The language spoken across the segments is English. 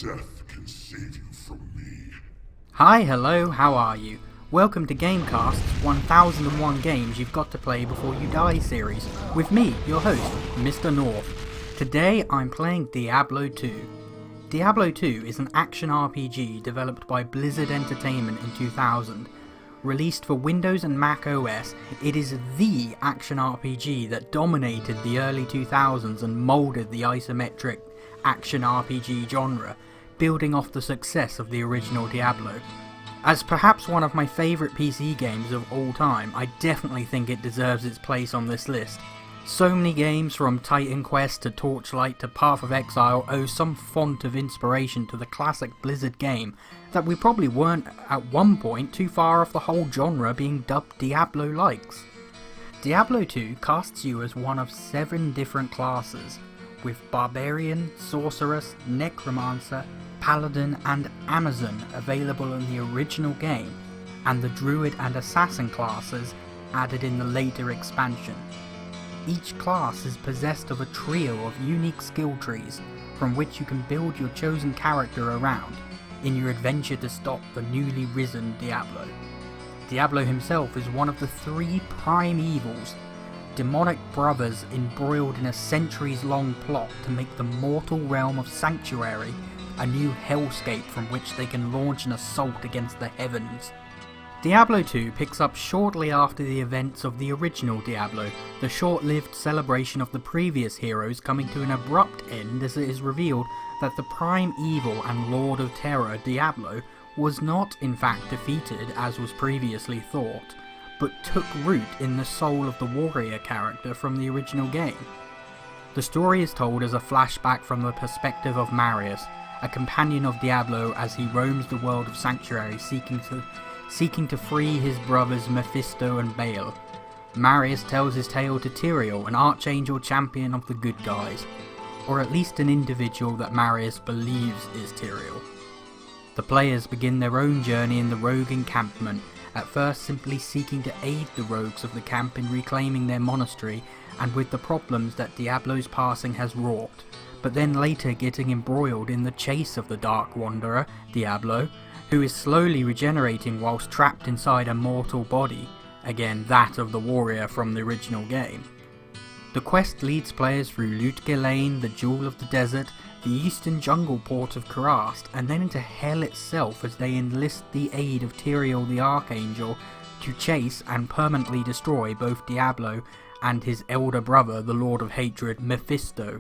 death can save you from me. Hi, hello, how are you? Welcome to GameCast's 1001 Games You've Got to Play Before You Die series, with me, your host, Mr. North. Today I'm playing Diablo 2. Diablo 2 is an action RPG developed by Blizzard Entertainment in 2000. Released for Windows and Mac OS, it is the action RPG that dominated the early 2000s and moulded the isometric action RPG genre, building off the success of the original Diablo. As perhaps one of my favourite PC games of all time, I definitely think it deserves its place on this list. So many games from Titan Quest to Torchlight to Path of Exile owe some font of inspiration to the classic Blizzard game that we probably weren't at one point too far off the whole genre being dubbed Diablo-likes. Diablo 2 casts you as one of 7 different classes, with Barbarian, Sorceress, Necromancer, Paladin and Amazon available in the original game, and the Druid and Assassin classes added in the later expansion. Each class is possessed of a trio of unique skill trees from which you can build your chosen character around in your adventure to stop the newly risen Diablo. Diablo himself is one of the 3 prime evils, demonic brothers embroiled in a centuries-long plot to make the mortal realm of Sanctuary a new hellscape from which they can launch an assault against the heavens. Diablo 2 picks up shortly after the events of the original Diablo, the short-lived celebration of the previous heroes coming to an abrupt end as it is revealed that the prime evil and Lord of Terror Diablo was not in fact defeated as was previously thought, but took root in the soul of the warrior character from the original game. The story is told as a flashback from the perspective of Marius, a companion of Diablo as he roams the world of Sanctuary seeking to free his brothers Mephisto and Baal. Marius tells his tale to Tyrael, an archangel champion of the good guys, or at least an individual that Marius believes is Tyrael. The players begin their own journey in the rogue encampment, at first simply seeking to aid the rogues of the camp in reclaiming their monastery and with the problems that Diablo's passing has wrought, but then later getting embroiled in the chase of the Dark Wanderer, Diablo, who is slowly regenerating whilst trapped inside a mortal body, again that of the warrior from the original game. The quest leads players through Lutgelain, the Jewel of the Desert, the eastern jungle port of Kurast, and then into Hell itself as they enlist the aid of Tyrael the Archangel to chase and permanently destroy both Diablo and his elder brother, the Lord of Hatred, Mephisto.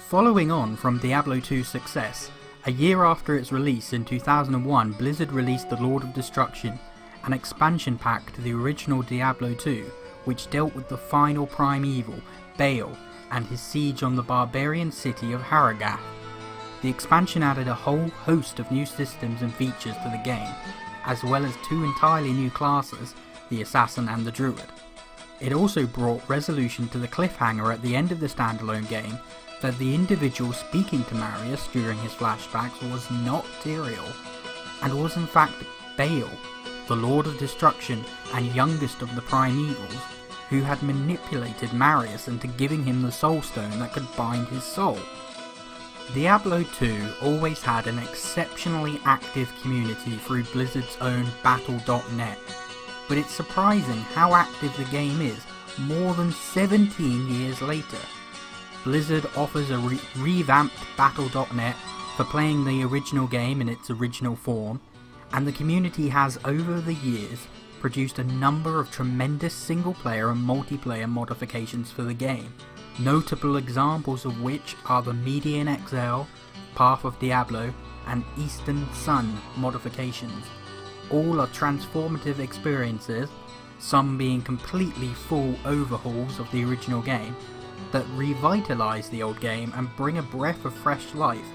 Following on from Diablo 2's success, a year after its release in 2001, Blizzard released The Lord of Destruction, an expansion pack to the original Diablo 2, which dealt with the final prime evil, Baal, and his siege on the barbarian city of Harrogath. The expansion added a whole host of new systems and features to the game, as well as 2 entirely new classes, the Assassin and the Druid. It also brought resolution to the cliffhanger at the end of the standalone game that the individual speaking to Marius during his flashbacks was not Tyrael, and was in fact Baal, the Lord of Destruction and youngest of the prime evils, who had manipulated Marius into giving him the soul stone that could bind his soul. Diablo 2 always had an exceptionally active community through Blizzard's own Battle.net, but it's surprising how active the game is more than 17 years later. Blizzard offers a revamped Battle.net for playing the original game in its original form, and the community has over the years produced a number of tremendous single-player and multiplayer modifications for the game, notable examples of which are the Median Exile, Path of Diablo, and Eastern Sun modifications. All are transformative experiences, some being completely full overhauls of the original game, that revitalise the old game and bring a breath of fresh life.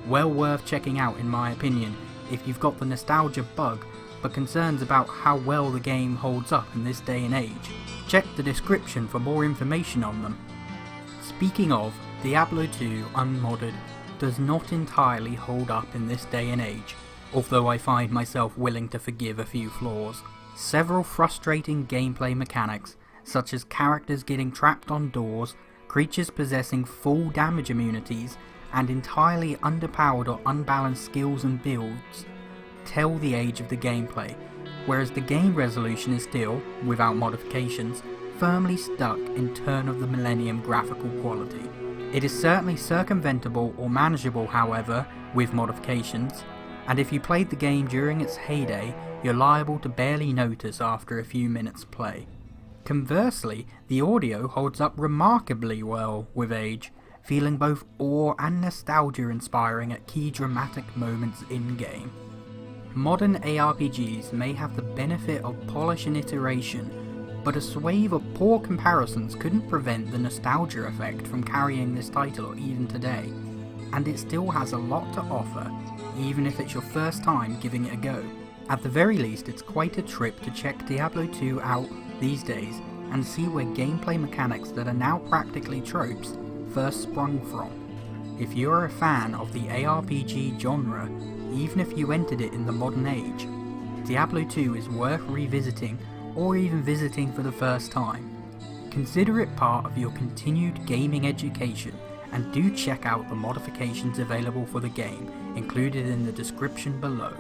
Well worth checking out in my opinion if you've got the nostalgia bug but concerns about how well the game holds up in this day and age. Check the description for more information on them. Speaking of, Diablo 2 Unmodded does not entirely hold up in this day and age, although I find myself willing to forgive a few flaws. Several frustrating gameplay mechanics, such as characters getting trapped on doors, creatures possessing full damage immunities, and entirely underpowered or unbalanced skills and builds tell the age of the gameplay, whereas the game resolution is still, without modifications, firmly stuck in turn of the millennium graphical quality. It is certainly circumventable or manageable, however, with modifications, and if you played the game during its heyday, you're liable to barely notice after a few minutes play. Conversely, the audio holds up remarkably well with age, feeling both awe and nostalgia inspiring at key dramatic moments in-game. Modern ARPGs may have the benefit of polish and iteration, but a swathe of poor comparisons couldn't prevent the nostalgia effect from carrying this title even today, and it still has a lot to offer, even if it's your first time giving it a go. At the very least, it's quite a trip to check Diablo 2 out these days and see where gameplay mechanics that are now practically tropes first sprung from. If you're a fan of the ARPG genre, even if you entered it in the modern age, Diablo 2 is worth revisiting or even visiting for the first time. Consider it part of your continued gaming education, and do check out the modifications available for the game, included in the description below.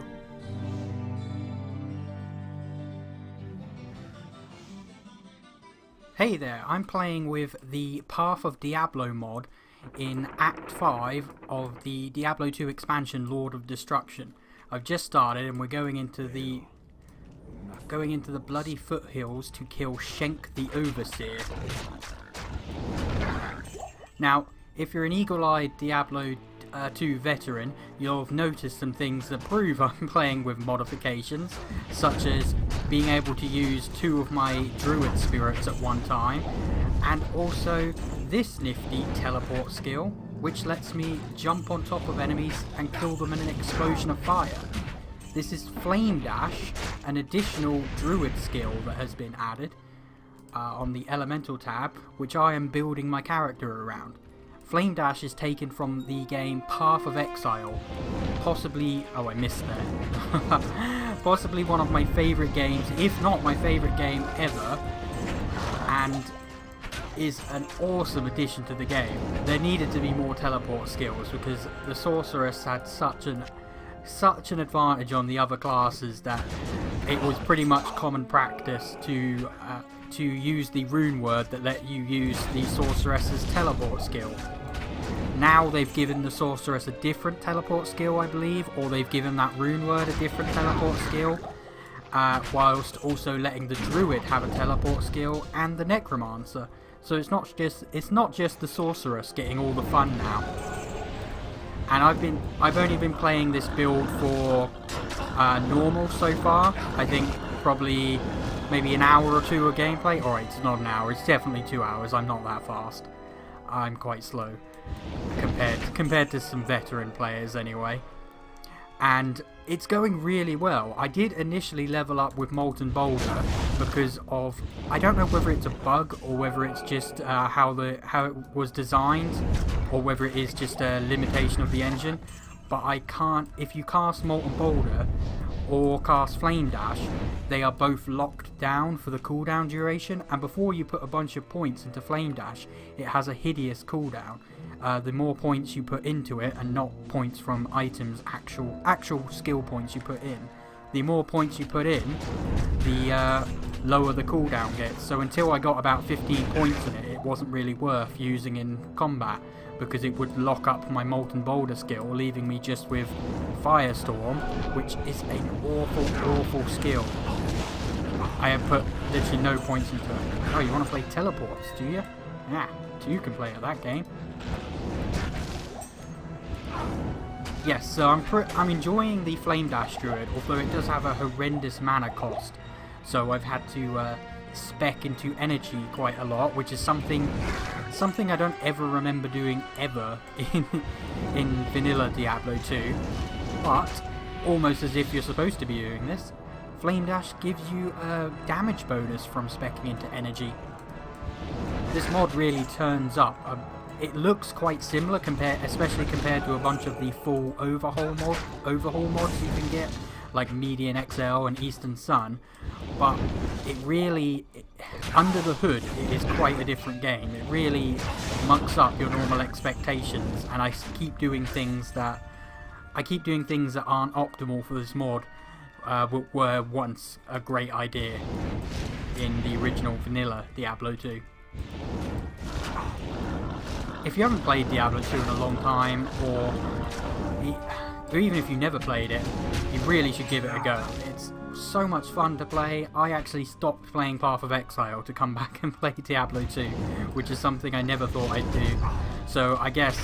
Hey there, I'm playing with the Path of Diablo mod in Act 5 of the Diablo 2 expansion Lord of Destruction. I've just started and we're going into the bloody foothills to kill Shenk the Overseer. Now, if you're an eagle-eyed Diablo 2 veteran, you'll have noticed some things that prove I'm playing with modifications, such as being able to use 2 of my druid spirits at one time, and also this nifty teleport skill, which lets me jump on top of enemies and kill them in an explosion of fire. This is Flame Dash, an additional druid skill that has been added on the Elemental tab, which I am building my character around. Flame Dash is taken from the game Path of Exile, possibly, oh I missed there, possibly one of my favourite games, if not my favourite game ever, and is an awesome addition to the game. There needed to be more teleport skills because the sorceress had such an advantage on the other classes that it was pretty much common practice to use the rune word that let you use the sorceress's teleport skill. Now they've given the sorceress a different teleport skill, I believe, or they've given that rune word a different teleport skill, whilst also letting the druid have a teleport skill and the necromancer. So it's not just the sorceress getting all the fun now. And I've only been playing this build for normal so far. I think probably maybe an hour or 2 of gameplay. Alright, it's not an hour, it's definitely 2 hours. I'm not that fast. I'm quite slow compared to some veteran players anyway. And it's going really well. I did initially level up with Molten Boulder because of, I don't know whether it's a bug or whether it's just how it was designed, or whether it is just a limitation of the engine, but I can't, if you cast Molten Boulder or cast Flame Dash, they are both locked down for the cooldown duration, and before you put a bunch of points into Flame Dash, it has a hideous cooldown. The more points you put into it, and not points from items, actual skill points you put in, the more points you put in, the lower the cooldown gets. So until I got about 15 points in it, it wasn't really worth using in combat, because it would lock up my Molten Boulder skill, leaving me just with Firestorm, which is an awful skill. I have put literally no points into it. Oh, you want to play teleports, do you? Yeah, you can play at that game. Yes, so I'm enjoying the Flame Dash Druid, although it does have a horrendous mana cost. So I've had to spec into energy quite a lot, which is something I don't ever remember doing ever in vanilla Diablo 2. But almost as if you're supposed to be doing this, Flame Dash gives you a damage bonus from speccing into energy. This mod really turns up. It looks quite similar, especially compared to a bunch of the full overhaul mods you can get like Median XL and Eastern Sun, but it really, under the hood, it is quite a different game. It really mucks up your normal expectations, and I keep doing things that aren't optimal for this mod, were once a great idea in the original vanilla Diablo 2. If you haven't played Diablo 2 in a long time, or even if you never played it, you really should give it a go. It's so much fun to play. I actually stopped playing Path of Exile to come back and play Diablo 2, which is something I never thought I'd do. So I guess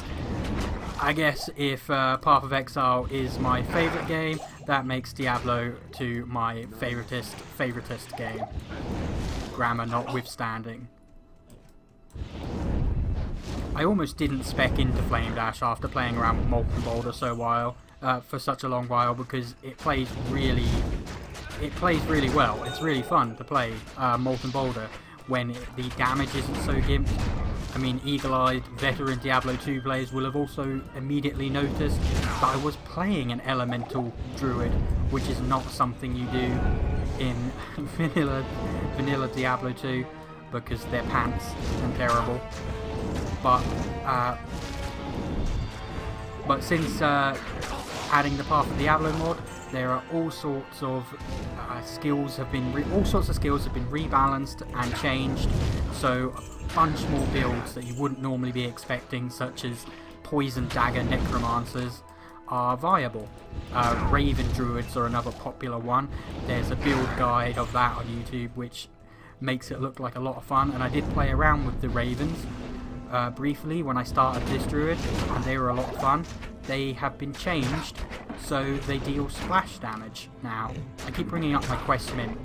if Path of Exile is my favourite game, that makes Diablo 2 my favoritist game. Grammar notwithstanding. I almost didn't spec into Flame Dash after playing around with Molten Boulder for such a long while, because it plays really well. It's really fun to play Molten Boulder when the damage isn't so gimped. I mean, eagle-eyed veteran Diablo 2 players will have also immediately noticed that I was playing an elemental druid, which is not something you do in vanilla Diablo 2, because they're pants and terrible. But since adding the Path of Diablo mod, there are all sorts of skills have been rebalanced and changed. So a bunch more builds that you wouldn't normally be expecting, such as Poison Dagger Necromancers, are viable. Raven Druids are another popular one. There's a build guide of that on YouTube, which makes it look like a lot of fun. And I did play around with the Ravens briefly when I started this druid, and they were a lot of fun. They have been changed so they deal splash damage now. I keep bringing up my quest menu.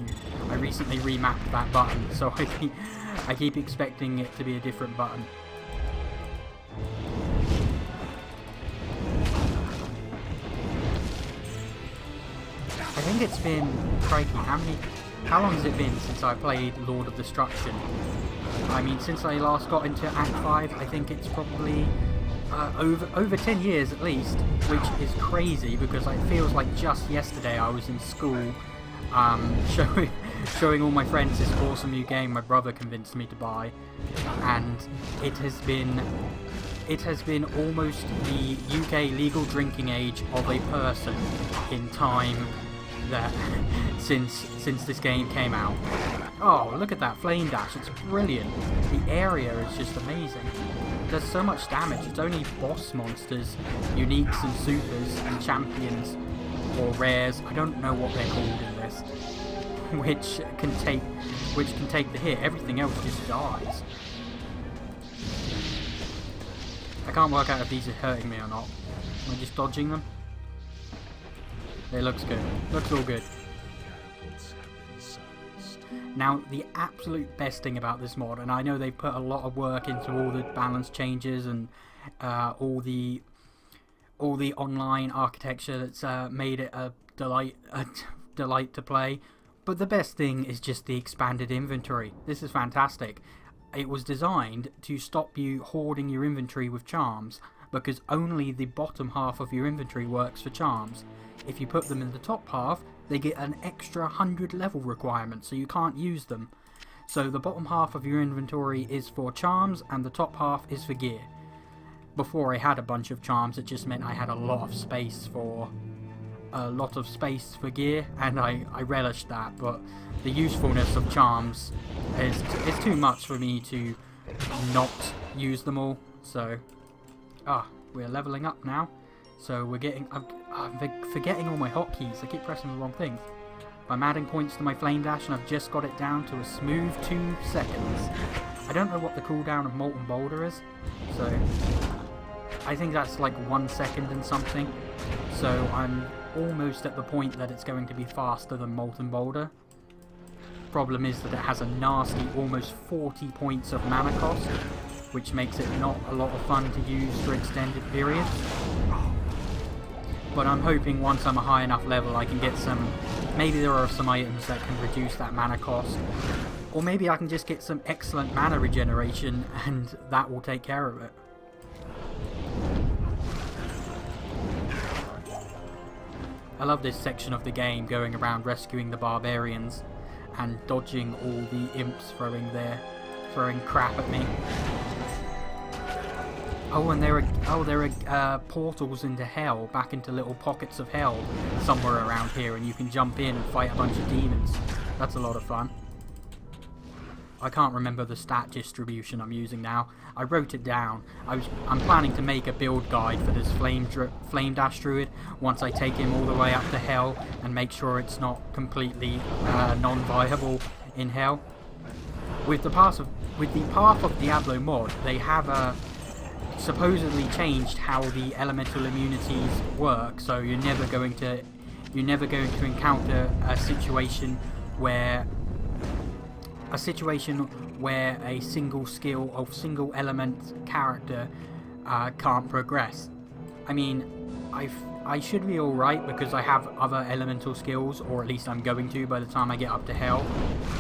I recently remapped that button, so I keep expecting it to be a different button. I think it's been, crikey, how long has it been since I played Lord of Destruction? I mean, since I last got into Act 5, I think it's probably over 10 years at least, which is crazy because it feels like just yesterday I was in school showing all my friends this awesome new game my brother convinced me to buy, and it has been almost the UK legal drinking age of a person in time that since this game came out. Oh, look at that Flame Dash, it's brilliant. The area is just amazing. It does so much damage. It's only boss monsters, uniques and supers and champions or rares, I don't know what they're called in this, which can take the hit. Everything else just dies. I can't work out if these are hurting me or not. Am I just dodging them? It looks good. Looks all good. Now, the absolute best thing about this mod, and I know they've put a lot of work into all the balance changes and all the online architecture that's made it a delight to play, but the best thing is just the expanded inventory. This is fantastic. It was designed to stop you hoarding your inventory with charms, because only the bottom half of your inventory works for charms. If you put them in the top half, they get an extra 100 level requirement, so you can't use them. So the bottom half of your inventory is for charms, and the top half is for gear. Before I had a bunch of charms, it just meant I had a lot of space for gear, and I relished that, but the usefulness of charms is too much for me to not use them all. So, we're leveling up now. So we're getting, I'm forgetting all my hotkeys. I keep pressing the wrong things. I'm adding points to my Flame Dash, and I've just got it down to a smooth 2 seconds. I don't know what the cooldown of Molten Boulder is, so I think that's like 1 second and something. So I'm almost at the point that it's going to be faster than Molten Boulder. Problem is that it has a nasty almost 40 points of mana cost, which makes it not a lot of fun to use for extended periods. But I'm hoping once I'm a high enough level I can get some, maybe there are some items that can reduce that mana cost, or maybe I can just get some excellent mana regeneration and that will take care of it. I love this section of the game, going around rescuing the barbarians and dodging all the imps throwing crap at me. Oh, and there are portals into hell, back into little pockets of hell somewhere around here, and you can jump in and fight a bunch of demons. That's a lot of fun. I can't remember the stat distribution I'm using now. I wrote it down. I'm planning to make a build guide for this Flame Dash Druid once I take him all the way up to hell and make sure it's not completely non-viable in hell. With the path of Diablo mod, they have supposedly changed how the elemental immunities work, so you're never going to encounter a situation where a single skill or single element character can't progress. I mean, I should be alright because I have other elemental skills, or at least I'm going to by the time I get up to hell.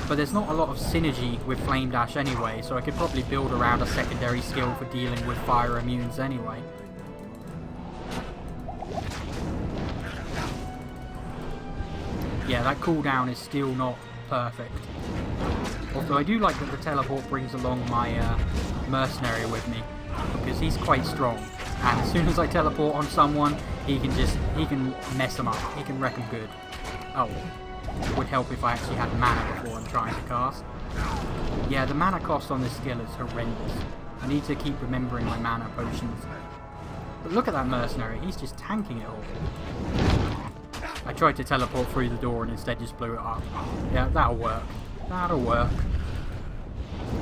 But there's not a lot of synergy with Flame Dash anyway, so I could probably build around a secondary skill for dealing with fire immunes anyway. Yeah, that cooldown is still not perfect. Although I do like that the teleport brings along my mercenary with me, because he's quite strong, and as soon as I teleport on someone, he can mess them up, he can wreck them good. Oh, it would help if I actually had mana before I'm trying to cast. Yeah, the mana cost on this skill is horrendous. I need to keep remembering my mana potions. But look at that mercenary, he's just tanking it all. I tried to teleport through the door and instead just blew it up. Yeah, that'll work. That'll work.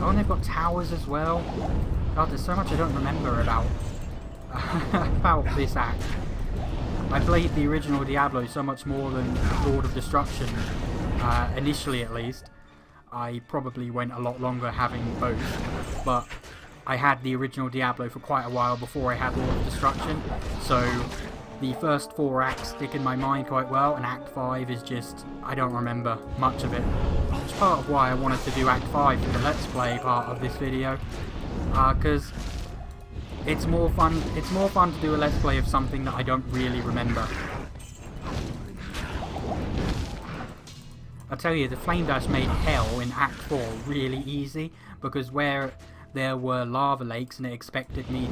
Oh, and they've got towers as well. God, there's so much I don't remember about about this act. I played the original Diablo so much more than Lord of Destruction, initially at least. I probably went a lot longer having both, but I had the original Diablo for quite a while before I had Lord of Destruction, so the first 4 acts stick in my mind quite well, and Act 5 is just, I don't remember much of it. Which is part of why I wanted to do Act 5 for the Let's Play part of this video, because it's more fun to do a Let's Play of something that I don't really remember. I tell you, the Flame Dash made hell in Act 4 really easy, because where there were lava lakes and it expected me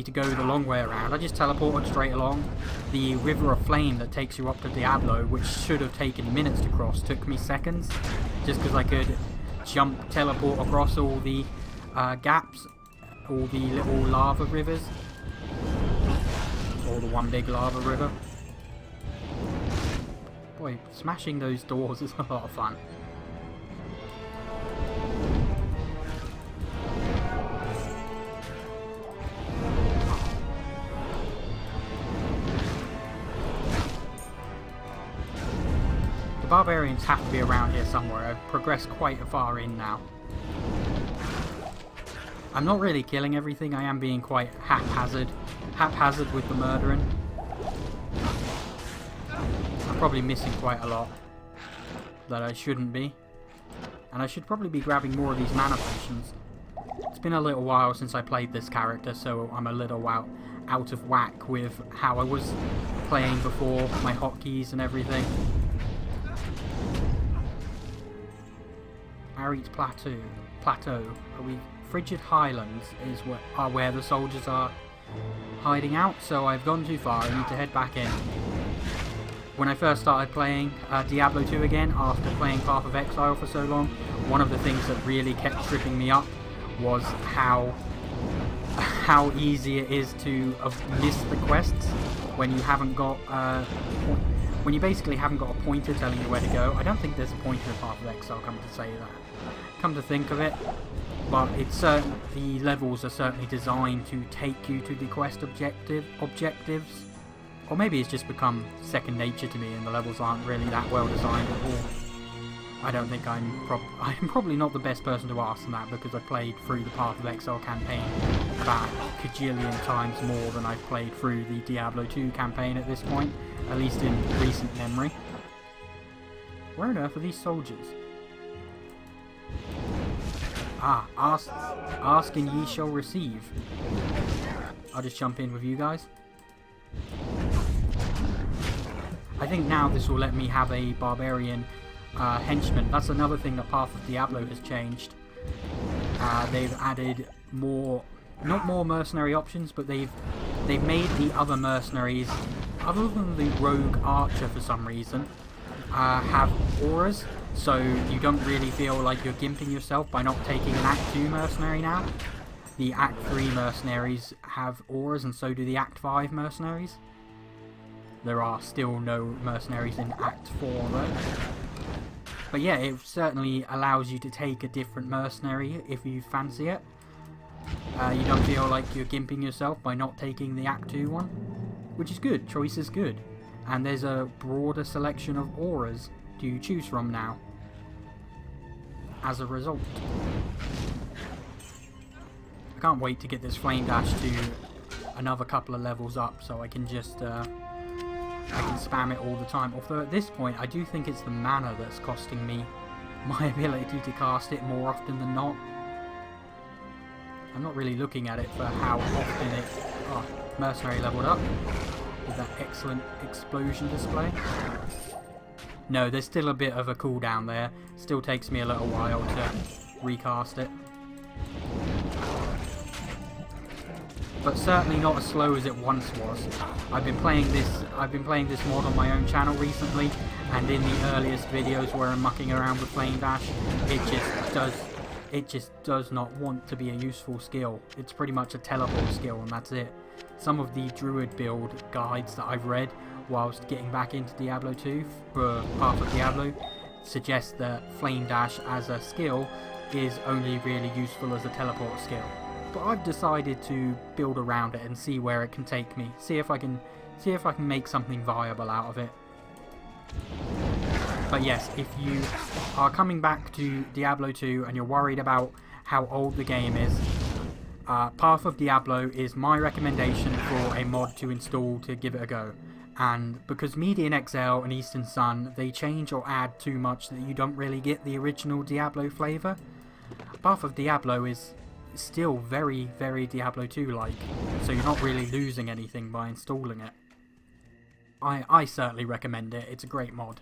to go the long way around, I just teleported straight along. The River of Flame that takes you up to Diablo, which should have taken minutes to cross, took me seconds, just because I could teleport across all the gaps, all the little lava rivers, or the one big lava river. Boy, smashing those doors is a lot of fun. The barbarians have to be around here somewhere. I've progressed quite far in now. I'm not really killing everything, I am being quite haphazard with the murdering. I'm probably missing quite a lot that I shouldn't be. And I should probably be grabbing more of these mana potions. It's been a little while since I played this character, so I'm a little out of whack with how I was playing before, my hotkeys and everything. Arid Plateau. Frigid Highlands is where the soldiers are hiding out, so I've gone too far. I need to head back in. When I first started playing Diablo 2 again, after playing Path of Exile for so long, one of the things that really kept tripping me up was how easy it is to miss the quests when you haven't got when you basically haven't got a pointer telling you where to go. I don't think there's a pointer in Path of Exile, come to think of it, but it's the levels are certainly designed to take you to the quest objectives, or maybe it's just become second nature to me and the levels aren't really that well designed at all. I don't think I'm probably not the best person to ask on that, because I played through the Path of Exile campaign about a cajillion times more than I've played through the Diablo 2 campaign at this point, at least in recent memory. Where on earth are these soldiers? Ah, ask and ye shall receive. I'll just jump in with you guys. I think now this will let me have a barbarian henchman. That's another thing that Path of Diablo has changed. They've added more, not more mercenary options, but they've made the other mercenaries, other than the rogue archer for some reason, have auras, so you don't really feel like you're gimping yourself by not taking an Act 2 mercenary now. The Act 3 mercenaries have auras, and so do the Act 5 mercenaries. There are still no mercenaries in Act 4 though. But yeah, it certainly allows you to take a different mercenary if you fancy it. You don't feel like you're gimping yourself by not taking the Act 2 one, which is good. Choice is good. And there's a broader selection of auras to choose from now as a result. I can't wait to get this Flame Dash to another couple of levels up so I can just I can spam it all the time. Although at this point I do think it's the mana that's costing me my ability to cast it more often than not. I'm not really looking at it for how often it... Oh, mercenary leveled up with that excellent explosion display. No, there's still a bit of a cooldown there. Still takes me a little while to recast it. But certainly not as slow as it once was. I've been playing this mod on my own channel recently, and in the earliest videos where I'm mucking around with Flame Dash, it just does not want to be a useful skill. It's pretty much a teleport skill, and that's it. Some of the Druid build guides that I've read whilst getting back into Diablo 2 for Path of Diablo suggest that Flame Dash as a skill is only really useful as a teleport skill. But I've decided to build around it and see where it can take me. See if I can make something viable out of it. But yes, if you are coming back to Diablo 2 and you're worried about how old the game is, Path of Diablo is my recommendation for a mod to install to give it a go. And because Median XL and Eastern Sun, they change or add too much that you don't really get the original Diablo flavour, Path of Diablo is still very, very Diablo 2-like, so you're not really losing anything by installing it. I certainly recommend it. It's a great mod.